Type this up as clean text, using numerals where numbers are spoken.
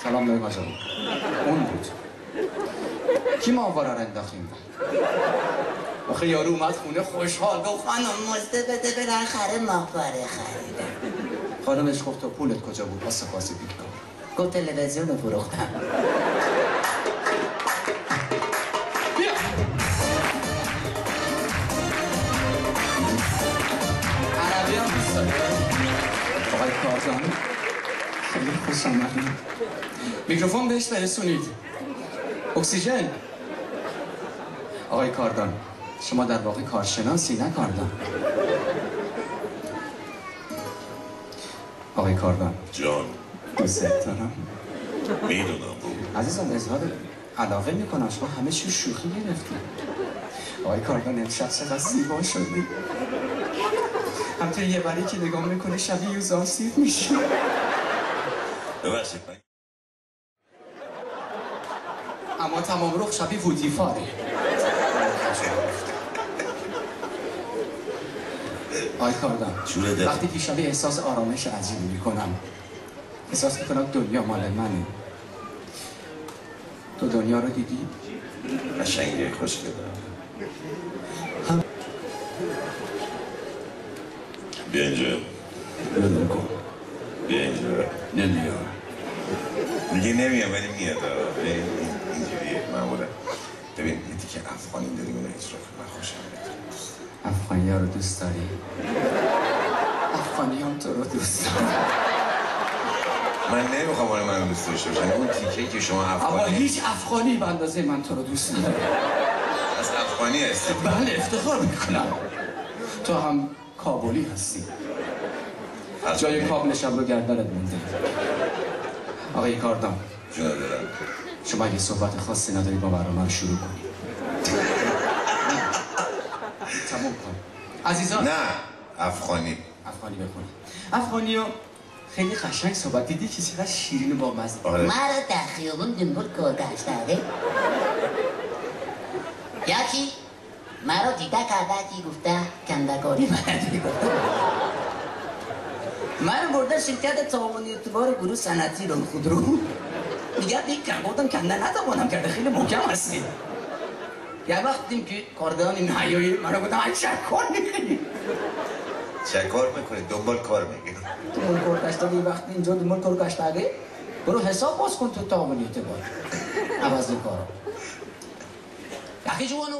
سلام دایی مجاب اون بود کی ماهواره رو انداخیم؟ آخه یارو اومد خونه خوشحال گفت خانم مزده بده بالاخره ماهواره خریدم. خانمش گفت تو پولت کجا بود؟ واسه خاصی بیکار. گفت تلویزیون رو فروختم. بیا عربی هم دوست داری؟ آقای کارزان خیلی خوش آمدید. میکروفون بهش برسونید. اکسیژن. آقای کاردان شما در واقع کارشناسی نه کاردان. آقای کاردان جان دوست دارم. میدونم بابا عزیزم اظهار علاقه میکنم شما همه چی شوخی گرفتیم. آقای کاردان امشب چقدر زیبا شدی. همطور یه بری که نگاه میکنه شبیه یوزان سیف میشه. ببخشید اما تمام رخ شبیه وودیفاره. آقای کاردان وقتی که شبیه احساس آرامش عجیبی میکنم احساس میکنم دنیا مال منه. تو دنیا رو دیدی؟ قشنگه خوشگله بیا اینجا بلو کن. بیا اینجا نمیاد. میگه نمیاد ولی میاد اینجوریه معمولا. ببین یه تیکه افغانی داریم اونو اجرا کن من خوشم میاد. افغانی ها رو دوست داری؟ افغانی هم تو رو دوست داری. من نمیخوام آره من دوست داشته باشم اون تیکه‌ای که شما افغانی اما هیچ افغانی به اندازه من تو رو دوست نداره. از افغانی هستی؟ بله افتخار میکنم. تو هم کابلی هستی. جای کابلشم رو گردنت مونده. آقای کاردان جون دارم شما اگه صحبت خاصی نداری با برنامه رو شروع کنیم. تموم کن عزیزان. نه افغانی بخونی. افغانی ها خیلی قشنگ صحبت دیدی کسی قد شیرین با مزه. آره. مرا در خیابون دنبال کار گشته یکی مرا دیده کرده که گفته کندکاری بلدی گفته من برده شرکت تعاونی اعتبار گروه صنعتی رو خودرو دیگه دیگه گفتم کنده نتوانم کرده خیلی محکم هستی. یه وقت دیدیم که کاردان این حیایی منو گفتم ای شکار میکنی چه کار میکنی؟ دنبال کار میگی دنبال کار گشته یه وقت اینجا دنبال کار گشته برو حساب باز کن تو تعاونی اعتبار عوض کارا یکی جوان